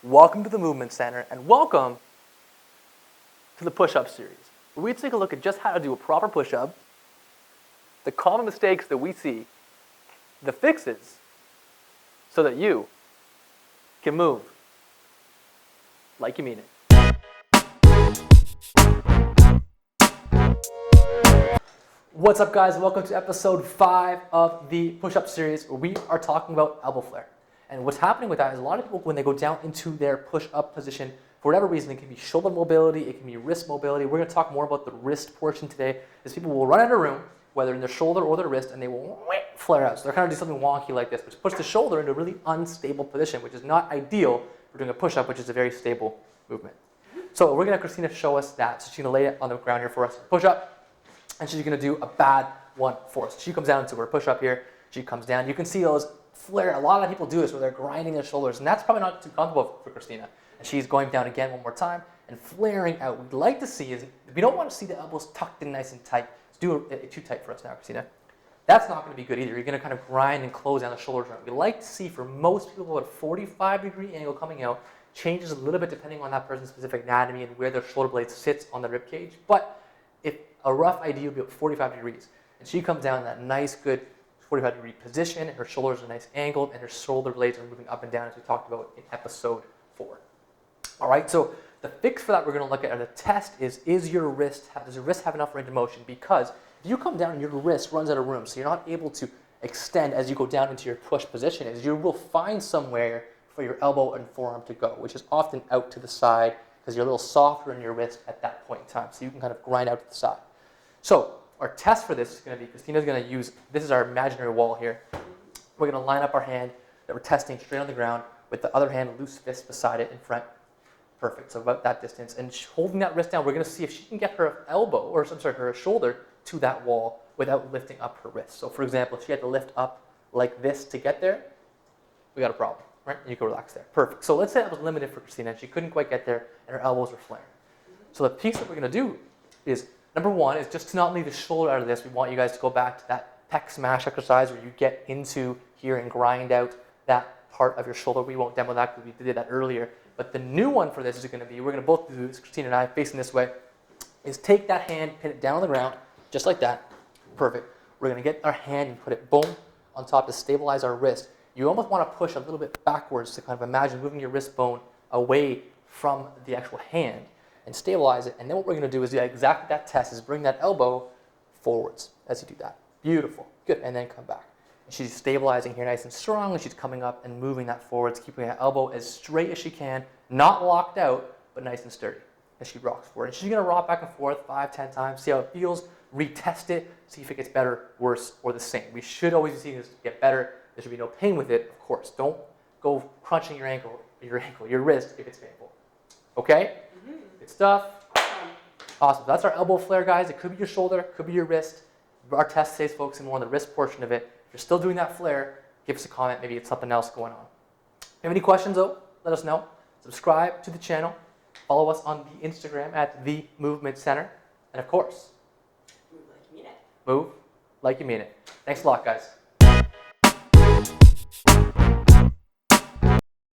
Welcome to the Movement Center, and welcome to the push-up series, where we take a look at just how to do a proper push-up, the common mistakes that we see, the fixes, so that you can move like you mean it. What's up, guys? Welcome to episode 5 of the push-up series, where we are talking about elbow flare. And what's happening with that is a lot of people, when they go down into their push-up position, for whatever reason, it can be shoulder mobility, it can be wrist mobility. We're going to talk more about the wrist portion today, as people will run out of room, whether in their shoulder or their wrist, and they will flare out. So they're kind of do something wonky like this, which puts the shoulder into a really unstable position, which is not ideal for doing a push-up, which is a very stable movement. So we're going to have Christina show us that. So she's going to lay it on the ground here for us, push-up, and she's going to do a bad one for us. She comes down into her push-up here. She comes down. You can see those flare. A lot of people do this where they're grinding their shoulders, and that's probably not too comfortable for Christina. And she's going down again one more time and flaring out. What we'd like to see is, we don't want to see the elbows tucked in nice and tight. Let's do it too tight for us now, Christina. That's not going to be good either. You're going to kind of grind and close down the shoulder joint. We like to see, for most people, about a 45-degree angle coming out. Changes a little bit depending on that person's specific anatomy and where their shoulder blade sits on the rib cage. But if a rough idea would be about 45 degrees. And she comes down in that nice, good 45-degree position, and her shoulders are nice angled, and her shoulder blades are moving up and down, as we talked about in episode 4. All right, so the fix for that we're going to look at, or the test is does your wrist have enough range of motion? Because if you come down and your wrist runs out of room, so you're not able to extend as you go down into your push position, is you will find somewhere for your elbow and forearm to go, which is often out to the side, because you're a little softer in your wrist at that point in time, so you can kind of grind out to the side. So our test for this is going to be, Christina's going to use, this is our imaginary wall here. We're going to line up our hand that we're testing straight on the ground with the other hand loose fist beside it in front. Perfect, so about that distance. And holding that wrist down, we're going to see if she can get her elbow, or her shoulder to that wall without lifting up her wrist. So for example, if she had to lift up like this to get there, we got a problem, right? And you can relax there. Perfect. So let's say that was limited for Christina and she couldn't quite get there and her elbows were flaring. So the piece that we're going to do is, number one is just to not leave the shoulder out of this. We want you guys to go back to that pec smash exercise where you get into here and grind out that part of your shoulder. We won't demo that because we did that earlier. But the new one for this is going to be, we're going to both do this, Christina and I, facing this way, is take that hand, pin it down on the ground, just like that. Perfect. We're going to get our hand and put it, boom, on top to stabilize our wrist. You almost want to push a little bit backwards to kind of imagine moving your wrist bone away from the actual hand and stabilize it. And then what we're going to do is do exactly that test, is bring that elbow forwards as you do that. Beautiful. Good. And then come back. And she's stabilizing here nice and strong, and she's coming up and moving that forwards, keeping that elbow as straight as she can, not locked out, but nice and sturdy as she rocks forward. And she's going to rock back and forth 5-10 times, see how it feels, retest it, see if it gets better, worse, or the same. We should always be seeing this get better. There should be no pain with it, of course. Don't go crunching your wrist if it's painful. Okay? Good stuff. Awesome. That's our elbow flare, guys. It could be your shoulder, could be your wrist. Our test stays focusing more on the wrist portion of it. If you're still doing that flare, give us a comment. Maybe it's something else going on. If you have any questions, though, let us know. Subscribe to the channel. Follow us on the Instagram at The Movement Center. And of course, move like you mean it. Move like you mean it. Thanks a lot, guys.